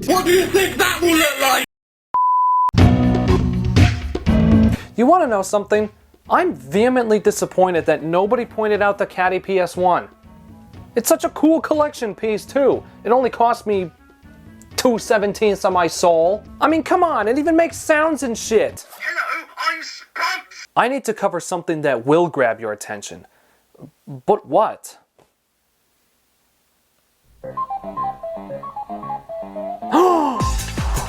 What do you think that will look like? You want to know something? I'm vehemently disappointed that nobody pointed out the Caddy PS1. It's such a cool collection piece too. It only cost me 2/17 of my soul. I mean, come on, it even makes sounds and shit. Hello, I'm Spud. I need to cover something that will grab your attention. But what?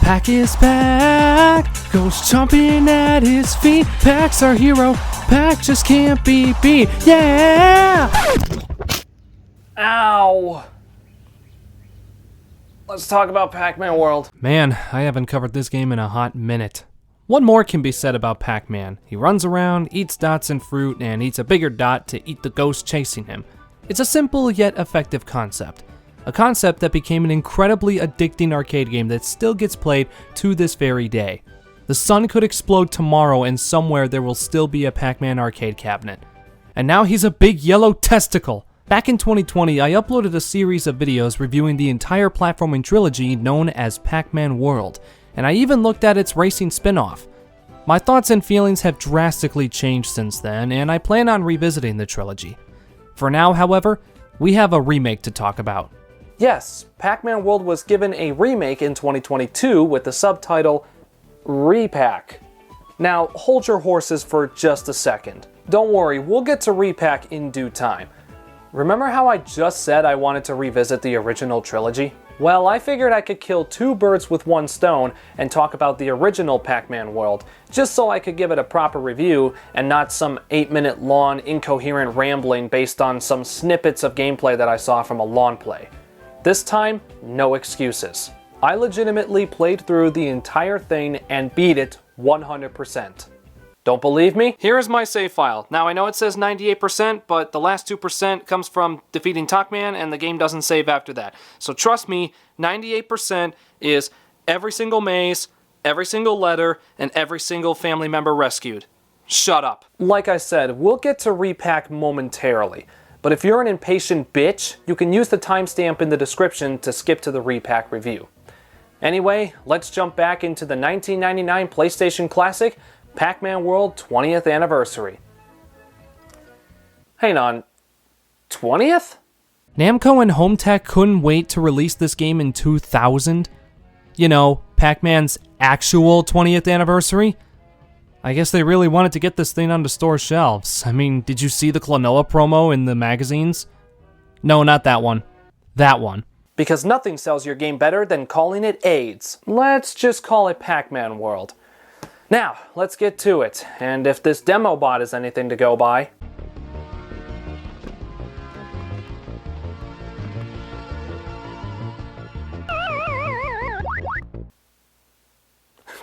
Pac is back, Ghost chomping at his feet. Pac's our hero, Pac just can't be beat. Yeah! Ow! Let's talk about Pac-Man World. Man, I haven't covered this game in a hot minute. One more can be said about Pac-Man. He runs around, eats dots and fruit, and eats a bigger dot to eat the ghost chasing him. It's a simple yet effective concept. A concept that became an incredibly addicting arcade game that still gets played to this very day. The sun could explode tomorrow and somewhere there will still be a Pac-Man arcade cabinet. And now he's a big yellow testicle. Back in 2020, I uploaded a series of videos reviewing the entire platforming trilogy known as Pac-Man World, and I even looked at its racing spin-off. My thoughts and feelings have drastically changed since then, and I plan on revisiting the trilogy. For now, however, we have a remake to talk about. Yes, Pac-Man World was given a remake in 2022 with the subtitle Re-Pac. Now, hold your horses for just a second. Don't worry, we'll get to Re-Pac in due time. Remember how I just said I wanted to revisit the original trilogy? Well, I figured I could kill two birds with one stone and talk about the original Pac-Man World, just so I could give it a proper review and not some 8-minute long incoherent rambling based on some snippets of gameplay that I saw from a lawn play. This time, no excuses. I legitimately played through the entire thing and beat it 100%. Don't believe me? Here is my save file. Now I know it says 98%, but the last 2% comes from defeating ToastyMann and the game doesn't save after that. So trust me, 98% is every single maze, every single letter, and every single family member rescued. Shut up. Like I said, we'll get to Re-Pac momentarily. But if you're an impatient bitch, you can use the timestamp in the description to skip to the Re-Pac review. Anyway, let's jump back into the 1999 PlayStation Classic, Pac-Man World 20th Anniversary. Hang on, 20th? Namco and Hometech couldn't wait to release this game in 2000? You know, Pac-Man's actual 20th anniversary? I guess they really wanted to get this thing onto store shelves. I mean, did you see the Klonoa promo in the magazines? No, not that one. That one. Because nothing sells your game better than calling it AIDS. Let's just call it Pac-Man World. Now, let's get to it, and if this demo bot is anything to go by.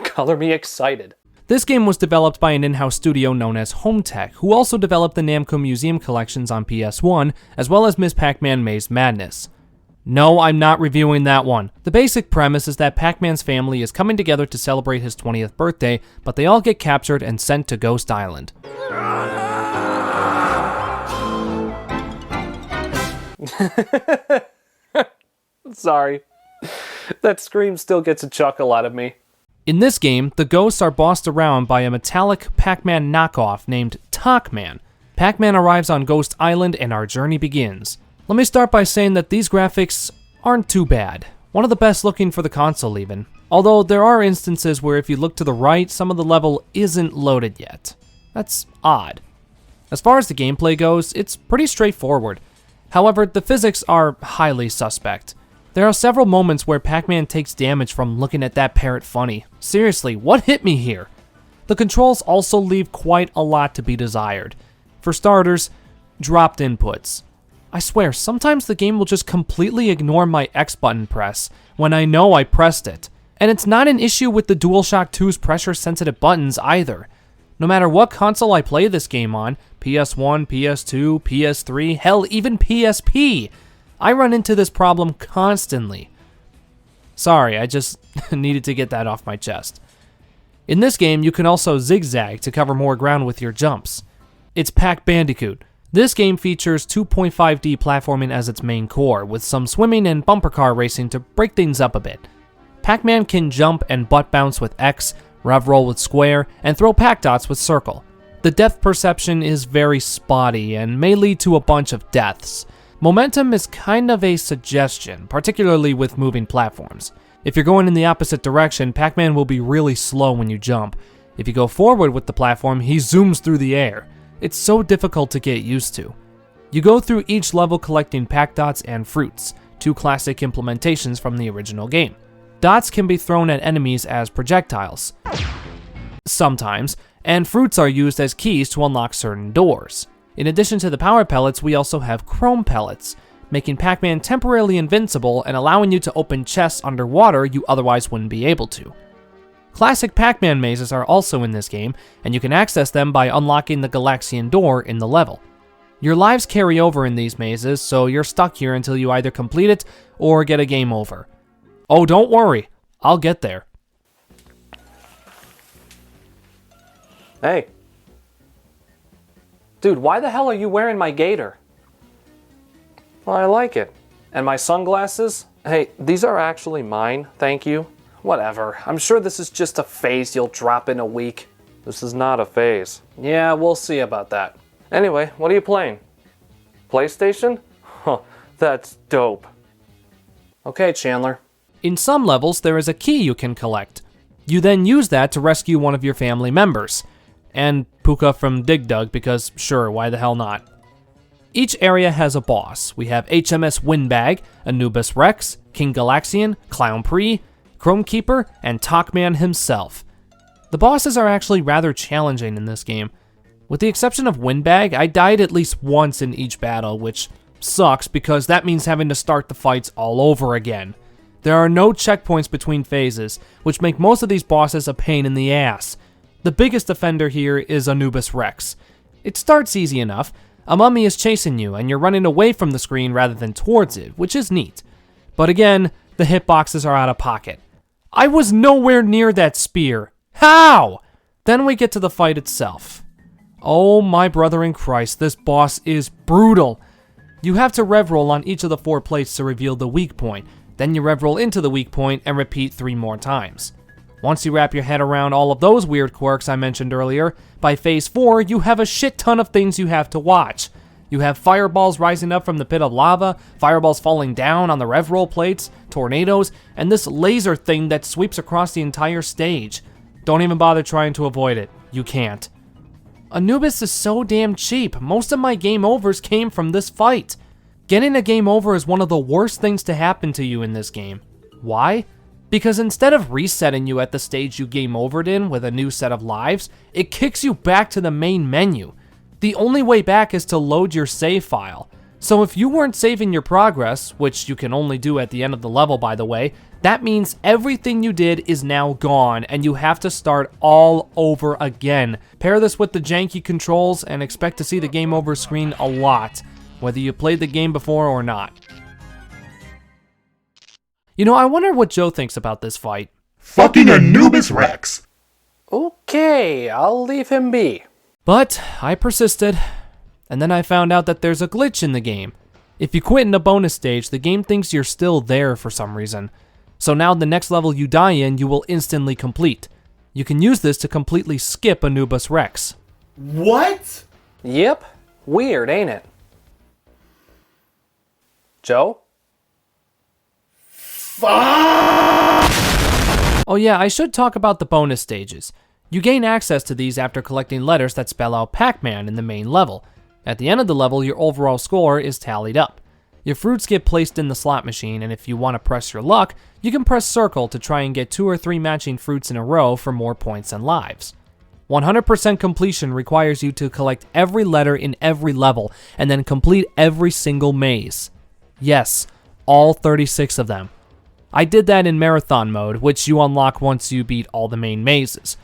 Color me excited. This game was developed by an in-house studio known as Hometech, who also developed the Namco Museum collections on PS1, as well as Ms. Pac-Man Maze Madness. No, I'm not reviewing that one. The basic premise is that Pac-Man's family is coming together to celebrate his 20th birthday, but they all get captured and sent to Ghost Island. Sorry. That scream still gets a chuckle out of me. In this game, the ghosts are bossed around by a metallic Pac-Man knockoff named ToastyMann. Pac-Man arrives on Ghost Island and our journey begins. Let me start by saying that these graphics aren't too bad. One of the best looking for the console even. Although there are instances where if you look to the right, some of the level isn't loaded yet. That's odd. As far as the gameplay goes, it's pretty straightforward. However, the physics are highly suspect. There are several moments where Pac-Man takes damage from looking at that parrot funny. Seriously, what hit me here? The controls also leave quite a lot to be desired. For starters, dropped inputs. I swear, sometimes the game will just completely ignore my X button press when I know I pressed it. And it's not an issue with the DualShock 2's pressure-sensitive buttons either. No matter what console I play this game on, PS1, PS2, PS3, hell, even PSP, I run into this problem constantly. Sorry, I just needed to get that off my chest. In this game, you can also zigzag to cover more ground with your jumps. It's Pac Bandicoot. This game features 2.5D platforming as its main core, with some swimming and bumper car racing to break things up a bit. Pac-Man can jump and butt bounce with X, rev roll with square, and throw Pac dots with circle. The depth perception is very spotty and may lead to a bunch of deaths. Momentum is kind of a suggestion, particularly with moving platforms. If you're going in the opposite direction, Pac-Man will be really slow when you jump. If you go forward with the platform, he zooms through the air. It's so difficult to get used to. You go through each level collecting Pac dots and fruits, two classic implementations from the original game. Dots can be thrown at enemies as projectiles, sometimes, and fruits are used as keys to unlock certain doors. In addition to the power pellets, we also have chrome pellets, making Pac-Man temporarily invincible and allowing you to open chests underwater you otherwise wouldn't be able to. Classic Pac-Man mazes are also in this game, and you can access them by unlocking the Galaxian door in the level. Your lives carry over in these mazes, so you're stuck here until you either complete it or get a game over. Oh, don't worry, I'll get there. Hey. Dude, why the hell are you wearing my gator? Well, I like it. And my sunglasses? Hey, these are actually mine, thank you. Whatever, I'm sure this is just a phase you'll drop in a week. This is not a phase. Yeah, we'll see about that. Anyway, what are you playing? PlayStation? Huh, that's dope. Okay, Chandler. In some levels, there is a key you can collect. You then use that to rescue one of your family members. And Puka from Dig Dug, because sure, why the hell not? Each area has a boss. We have HMS Windbag, Anubis Rex, King Galaxian, Clown Pre, Chrome Keeper, and ToastyMann himself. The bosses are actually rather challenging in this game. With the exception of Windbag, I died at least once in each battle, which sucks because that means having to start the fights all over again. There are no checkpoints between phases, which make most of these bosses a pain in the ass. The biggest offender here is Anubis Rex. It starts easy enough. A mummy is chasing you, and you're running away from the screen rather than towards it, which is neat. But again, the hitboxes are out of pocket. I was nowhere near that spear. How? Then we get to the fight itself. Oh my brother in Christ, this boss is brutal. You have to rev roll on each of the 4 plates to reveal the weak point. Then you rev roll into the weak point and repeat 3 more times. Once you wrap your head around all of those weird quirks I mentioned earlier, by phase 4, you have a shit ton of things you have to watch. You have fireballs rising up from the pit of lava, fireballs falling down on the rev roll plates, tornadoes, and this laser thing that sweeps across the entire stage. Don't even bother trying to avoid it. You can't. Anubis is so damn cheap. Most of my game overs came from this fight. Getting a game over is one of the worst things to happen to you in this game. Why? Because instead of resetting you at the stage you game overed in with a new set of lives, it kicks you back to the main menu. The only way back is to load your save file. So if you weren't saving your progress, which you can only do at the end of the level by the way, that means everything you did is now gone and you have to start all over again. Pair this with the janky controls and expect to see the game over screen a lot, whether you played the game before or not. You know, I wonder what Joe thinks about this fight. Fucking Anubis Rex! Okay, I'll leave him be. But I persisted, and then I found out that there's a glitch in the game. If you quit in a bonus stage, the game thinks you're still there for some reason. So now the next level you die in, you will instantly complete. You can use this to completely skip Anubis Rex. What? Yep, weird, ain't it? Joe? Oh yeah, I should talk about the bonus stages. You gain access to these after collecting letters that spell out Pac-Man in the main level. At the end of the level, your overall score is tallied up. Your fruits get placed in the slot machine, and if you want to press your luck, you can press circle to try and get 2 or 3 matching fruits in a row for more points and lives. 100% completion requires you to collect every letter in every level, and then complete every single maze. Yes, all 36 of them. I did that in marathon mode, which you unlock once you beat all the main mazes.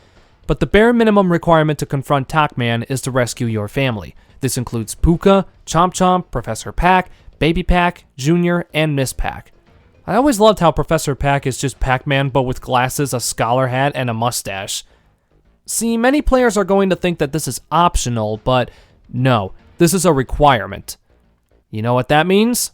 But the bare minimum requirement to confront ToastyMann is to rescue your family. This includes Puka, Chomp Chomp, Professor Pac, Baby Pac, Junior, and Miss Pac. I always loved how Professor Pac is just Pac-Man but with glasses, a scholar hat, and a mustache. See, many players are going to think that this is optional, but no, this is a requirement. You know what that means?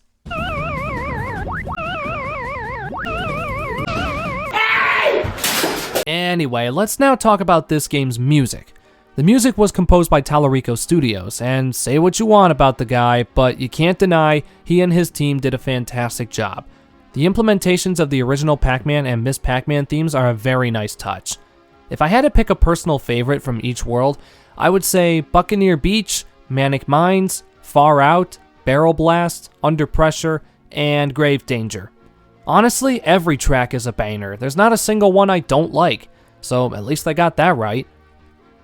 Anyway, let's now talk about this game's music. The music was composed by Tallarico Studios, and say what you want about the guy, but you can't deny he and his team did a fantastic job. The implementations of the original Pac-Man and Miss Pac-Man themes are a very nice touch. If I had to pick a personal favorite from each world, I would say Buccaneer Beach, Manic Mines, Far Out, Barrel Blast, Under Pressure, and Grave Danger. Honestly, every track is a banger. There's not a single one I don't like, so at least I got that right.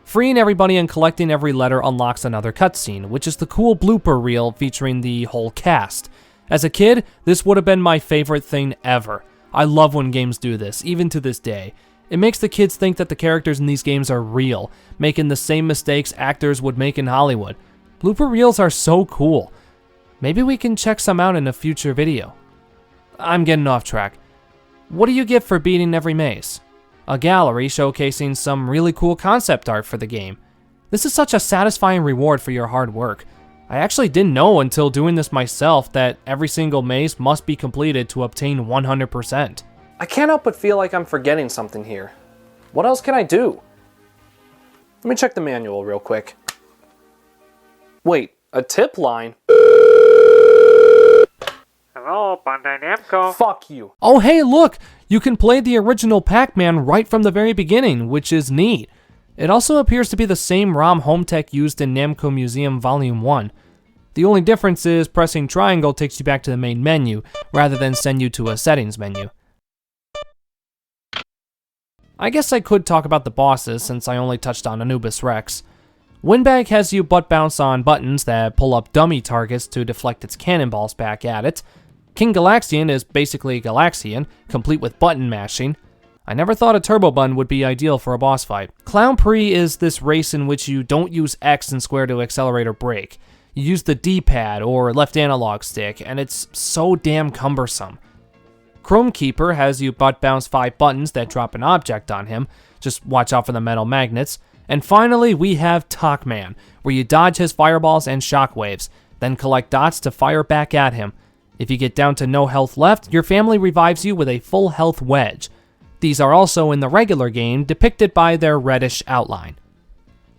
Freeing everybody and collecting every letter unlocks another cutscene, which is the cool blooper reel featuring the whole cast. As a kid, this would have been my favorite thing ever. I love when games do this, even to this day. It makes the kids think that the characters in these games are real, making the same mistakes actors would make in Hollywood. Blooper reels are so cool. Maybe we can check some out in a future video. I'm getting off track. What do you get for beating every maze? A gallery showcasing some really cool concept art for the game. This is such a satisfying reward for your hard work. I actually didn't know until doing this myself that every single maze must be completed to obtain 100%. I can't help but feel like I'm forgetting something here. What else can I do? Let me check the manual real quick. Wait, a tip line? Hello, Bandai Namco. Fuck you. Oh hey look! You can play the original Pac-Man right from the very beginning, which is neat. It also appears to be the same ROM home tech used in Namco Museum Volume 1. The only difference is pressing triangle takes you back to the main menu, rather than send you to a settings menu. I guess I could talk about the bosses since I only touched on Anubis Rex. Windbag has you butt bounce on buttons that pull up dummy targets to deflect its cannonballs back at it. King Galaxian is basically Galaxian, complete with button mashing. I never thought a Turbo Bun would be ideal for a boss fight. Clown Pre is this race in which you don't use X and square to accelerate or brake. You use the D-pad or left analog stick, and it's so damn cumbersome. Chrome Keeper has you butt bounce 5 buttons that drop an object on him. Just watch out for the metal magnets. And finally, we have ToastyMann, where you dodge his fireballs and shockwaves, then collect dots to fire back at him. If you get down to no health left, your family revives you with a full health wedge. These are also in the regular game, depicted by their reddish outline.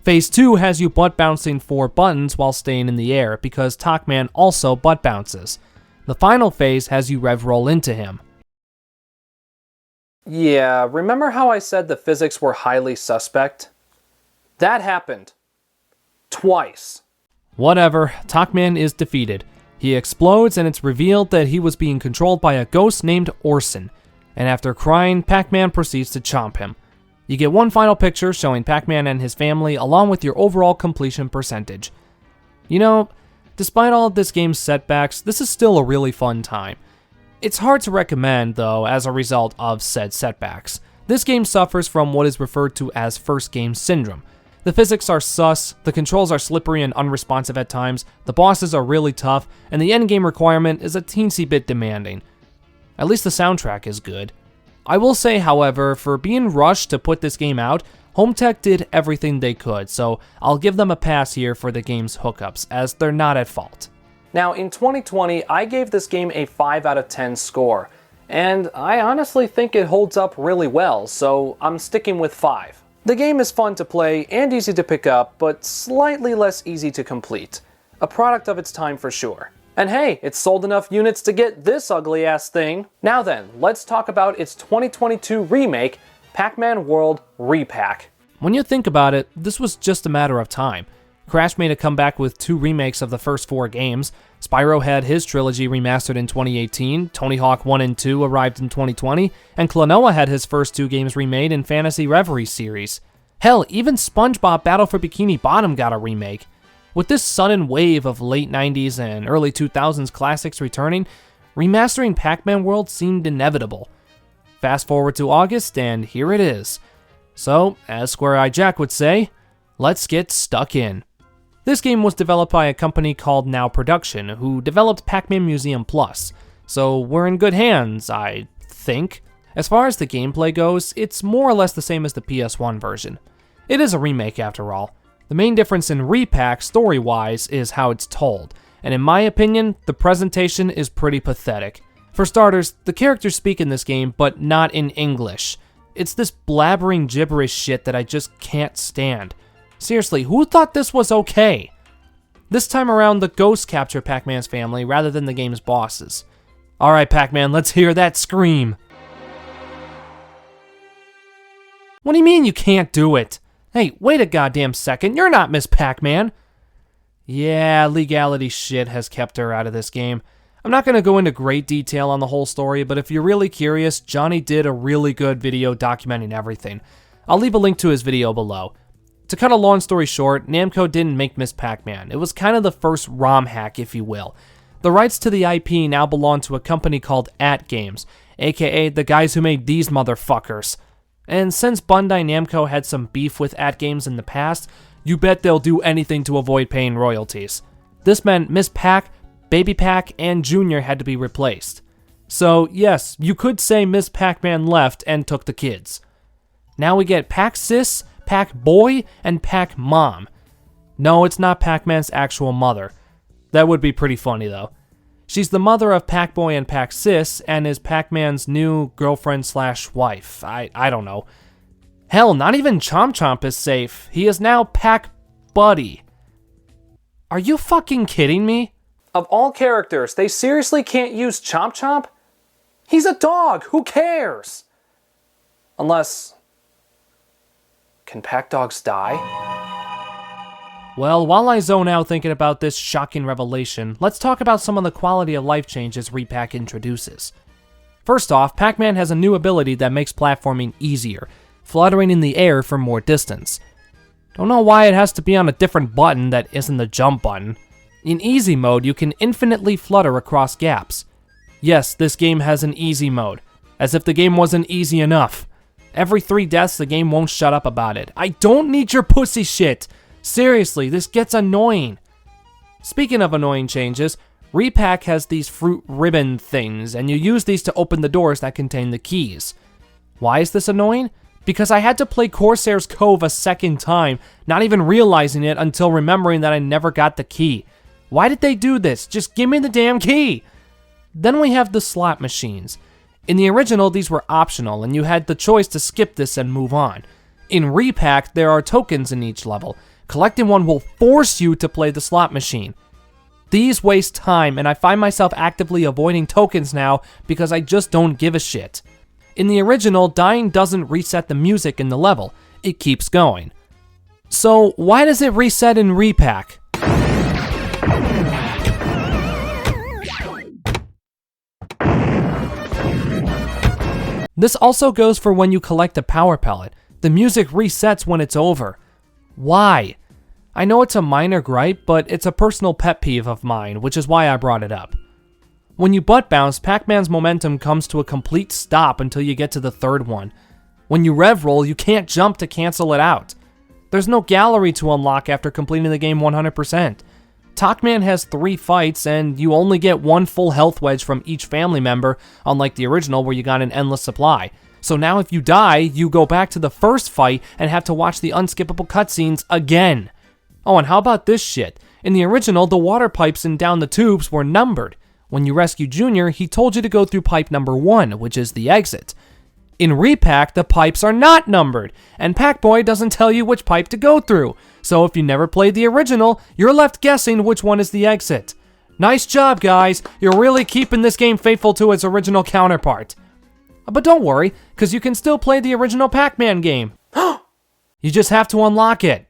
Phase 2 has you butt bouncing 4 buttons while staying in the air, because ToastyMann also butt bounces. The final phase has you rev roll into him. Yeah, remember how I said the physics were highly suspect? That happened. Twice. Whatever, ToastyMann is defeated. He explodes and it's revealed that he was being controlled by a ghost named Orson. And after crying, Pac-Man proceeds to chomp him. You get one final picture showing Pac-Man and his family along with your overall completion percentage. You know, despite all of this game's setbacks, this is still a really fun time. It's hard to recommend, though, as a result of said setbacks. This game suffers from what is referred to as first game syndrome. The physics are sus, the controls are slippery and unresponsive at times, the bosses are really tough, and the endgame requirement is a teensy bit demanding. At least the soundtrack is good. I will say, however, for being rushed to put this game out, HomeTech did everything they could, so I'll give them a pass here for the game's hookups, as they're not at fault. Now, in 2020, I gave this game a 5 out of 10 score, and I honestly think it holds up really well, so I'm sticking with 5. The game is fun to play and easy to pick up, but slightly less easy to complete. A product of its time for sure. And hey, it's sold enough units to get this ugly ass thing. Now then, let's talk about its 2022 remake, Pac-Man World Re-Pac. When you think about it, this was just a matter of time. Crash made a comeback with 2 remakes of the first 4 games. Spyro had his trilogy remastered in 2018, Tony Hawk 1 and 2 arrived in 2020, and Klonoa had his first 2 games remade in Fantasy Reverie series. Hell, even SpongeBob Battle for Bikini Bottom got a remake. With this sudden wave of late 90s and early 2000s classics returning, remastering Pac-Man World seemed inevitable. Fast forward to August, and here it is. So, as Square Eye Jack would say, let's get stuck in. This game was developed by a company called Now Production, who developed Pac-Man Museum Plus, so we're in good hands, I think. As far as the gameplay goes, it's more or less the same as the PS1 version. It is a remake after all. The main difference in Re-Pac, story-wise, is how it's told, and in my opinion, the presentation is pretty pathetic. For starters, the characters speak in this game, but not in English. It's this blabbering gibberish shit that I just can't stand. Seriously, who thought this was okay? This time around, the ghosts capture Pac-Man's family rather than the game's bosses. Alright, Pac-Man, let's hear that scream. What do you mean you can't do it? Hey, wait a goddamn second, you're not Miss Pac-Man. Yeah, legality shit has kept her out of this game. I'm not going to go into great detail on the whole story, but if you're really curious, Jonii did a really good video documenting everything. I'll leave a link to his video below. To cut a long story short, Namco didn't make Miss Pac-Man. It was kind of the first ROM hack, if you will. The rights to the IP now belong to a company called AtGames, aka the guys who made these motherfuckers. And since Bandai Namco had some beef with AtGames in the past, you bet they'll do anything to avoid paying royalties. This meant Miss Pac, Baby Pac, and Junior had to be replaced. So yes, you could say Miss Pac-Man left and took the kids. Now we get Pac-Sis, Pac-Boy, and Pac-Mom. No, it's not Pac-Man's actual mother. That would be pretty funny though. She's the mother of Pac-Boy and Pac-Sis, and is Pac-Man's new girlfriend/wife. I don't know. Hell, not even Chomp Chomp is safe. He is now Pac-Buddy. Are you fucking kidding me? Of all characters, they seriously can't use Chomp Chomp? He's a dog, who cares? Unless... Can Pac Dogs die? Well, while I zone out thinking about this shocking revelation, let's talk about some of the quality of life changes Re-Pac introduces. First off, Pac-Man has a new ability that makes platforming easier, fluttering in the air for more distance. Don't know why it has to be on a different button that isn't the jump button. In easy mode, you can infinitely flutter across gaps. Yes, this game has an easy mode, as if the game wasn't easy enough. Every 3 deaths, the game won't shut up about it. I don't need your pussy shit! Seriously, this gets annoying. Speaking of annoying changes, Re-Pac has these fruit ribbon things, and you use these to open the doors that contain the keys. Why is this annoying? Because I had to play Corsair's Cove a second time, not even realizing it until remembering that I never got the key. Why did they do this? Just give me the damn key! Then we have the slot machines. In the original, these were optional, and you had the choice to skip this and move on. In Re-Pac, there are tokens in each level. Collecting one will force you to play the slot machine. These waste time, and I find myself actively avoiding tokens now because I just don't give a shit. In the original, dying doesn't reset the music in the level. It keeps going. So why does it reset in Re-Pac? This also goes for when you collect a power pellet. The music resets when it's over. Why? I know it's a minor gripe, but it's a personal pet peeve of mine, which is why I brought it up. When you butt bounce, Pac-Man's momentum comes to a complete stop until you get to the 3rd one. When you rev roll, you can't jump to cancel it out. There's no gallery to unlock after completing the game 100%. ToastyMann has 3 fights, and you only get 1 full health wedge from each family member, unlike the original where you got an endless supply. So now if you die, you go back to the first fight and have to watch the unskippable cutscenes again. Oh, and how about this shit? In the original, the water pipes and down the tubes were numbered. When you rescue Junior, he told you to go through pipe number 1, which is the exit. In Re-Pac, the pipes are not numbered, and Pac-Boy doesn't tell you which pipe to go through. So if you never played the original, you're left guessing which one is the exit. Nice job, guys. You're really keeping this game faithful to its original counterpart. But don't worry, because you can still play the original Pac-Man game. You just have to unlock it.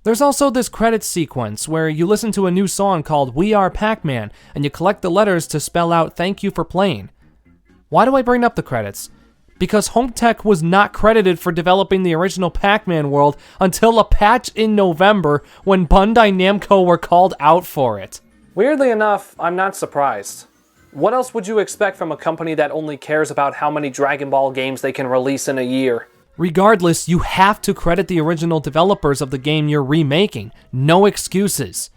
There's also this credits sequence where you listen to a new song called We Are Pac-Man, and you collect the letters to spell out thank you for playing. Why do I bring up the credits? Because Home Tech was not credited for developing the original Pac-Man world until a patch in November when Bandai Namco were called out for it. Weirdly enough, I'm not surprised. What else would you expect from a company that only cares about how many Dragon Ball games they can release in a year? Regardless, you have to credit the original developers of the game you're remaking. No excuses.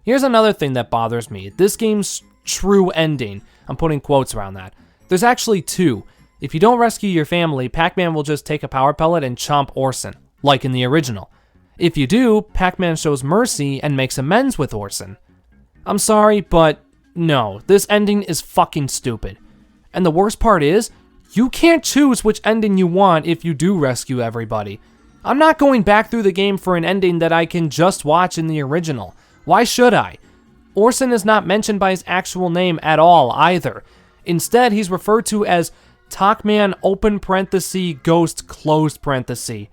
Here's another thing that bothers me. This game's true ending. I'm putting quotes around that. There's actually 2. If you don't rescue your family, Pac-Man will just take a power pellet and chomp Orson, like in the original. If you do, Pac-Man shows mercy and makes amends with Orson. I'm sorry, but no, this ending is fucking stupid. And the worst part is, You can't choose which ending you want if you do rescue everybody. I'm not going back through the game for an ending that I can just watch in the original. Why should I? Orson is not mentioned by his actual name at all either. Instead, he's referred to as Pac-Man open parenthesis ghost closed parenthesis.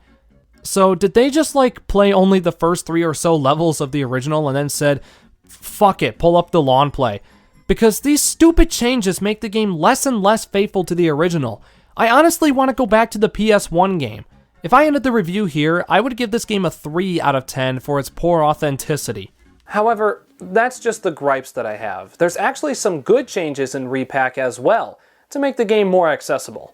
So did they just like play only the first 3 or so levels of the original and then said, fuck it, pull up the lawn play? Because these stupid changes make the game less and less faithful to the original. I honestly want to go back to the PS1 game. If I ended the review here, I would give this game a 3 out of 10 for its poor authenticity. However, that's just the gripes that I have. There's actually some good changes in Re-Pac as well, to make the game more accessible.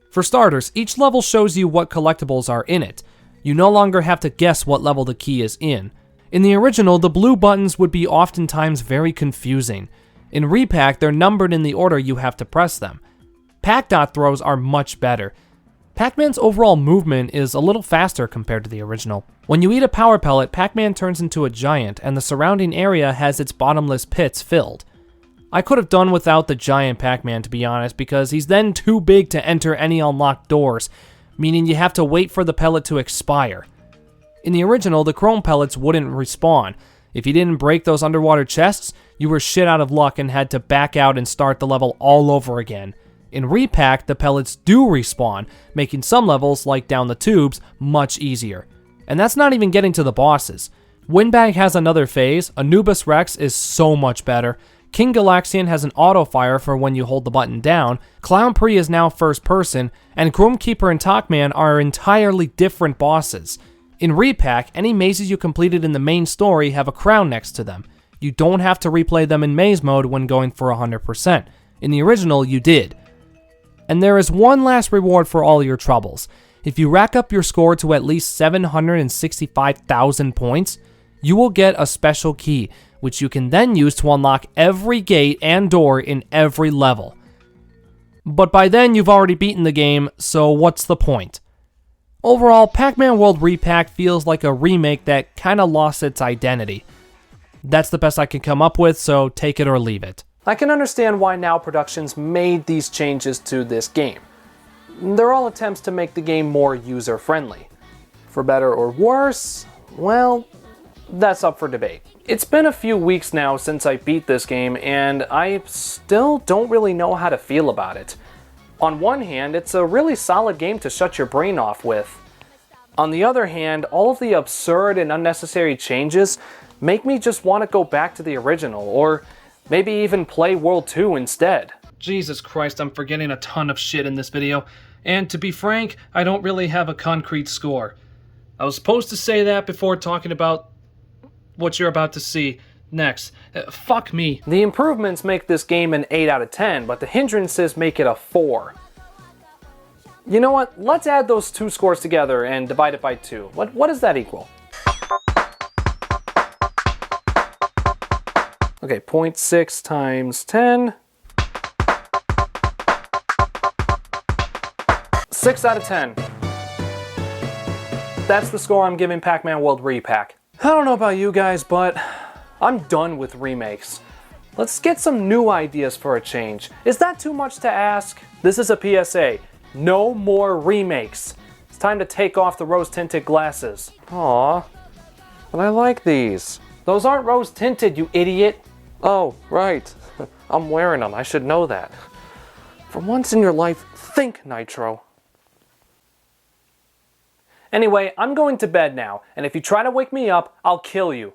For starters, each level shows you what collectibles are in it. You no longer have to guess what level the key is in. In the original, the blue buttons would be oftentimes very confusing. In Re-Pac, they're numbered in the order you have to press them. Pac-Dot throws are much better. Pac-Man's overall movement is a little faster compared to the original. When you eat a power pellet, Pac-Man turns into a giant, and the surrounding area has its bottomless pits filled. I could have done without the giant Pac-Man, to be honest, because he's then too big to enter any unlocked doors, meaning you have to wait for the pellet to expire. In the original, the chrome pellets wouldn't respawn. If you didn't break those underwater chests, you were shit out of luck and had to back out and start the level all over again. In Re-Pac, the pellets do respawn, making some levels, like down the tubes, much easier. And that's not even getting to the bosses. Windbag has another phase, Anubis Rex is so much better, King Galaxian has an auto-fire for when you hold the button down, Clown Pre is now first person, and Chrome Keeper and Talkman are entirely different bosses. In Re-Pac, any mazes you completed in the main story have a crown next to them. You don't have to replay them in maze mode when going for 100%. In the original, you did. And there is one last reward for all your troubles. If you rack up your score to at least 765,000 points, you will get a special key, which you can then use to unlock every gate and door in every level. But by then you've already beaten the game, so what's the point? Overall, Pac-Man World Re-Pac feels like a remake that kinda lost its identity. That's the best I can come up with, so take it or leave it. I can understand why Now Productions made these changes to this game. They're all attempts to make the game more user-friendly. For better or worse, well, that's up for debate. It's been a few weeks now since I beat this game, and I still don't really know how to feel about it. On one hand, it's a really solid game to shut your brain off with. On the other hand, all of the absurd and unnecessary changes make me just want to go back to the original, or maybe even play World 2 instead. Jesus Christ, I'm forgetting a ton of shit in this video, and to be frank, I don't really have a concrete score. I was supposed to say that before talking about what you're about to see next. Fuck me. The improvements make this game an 8 out of 10, but the hindrances make it a 4. You know what? Let's add those two scores together and divide it by 2. What does that equal? Okay, 0.6 times 10. 6 out of 10. That's the score I'm giving Pac-Man World Re-Pac. I don't know about you guys, but I'm done with remakes. Let's get some new ideas for a change. Is that too much to ask? This is a PSA. No more remakes. It's time to take off the rose-tinted glasses. Aw, but I like these. Those aren't rose-tinted, you idiot. Oh, right. I'm wearing them. I should know that. For once in your life, think, Nitro. Anyway, I'm going to bed now, and if you try to wake me up, I'll kill you.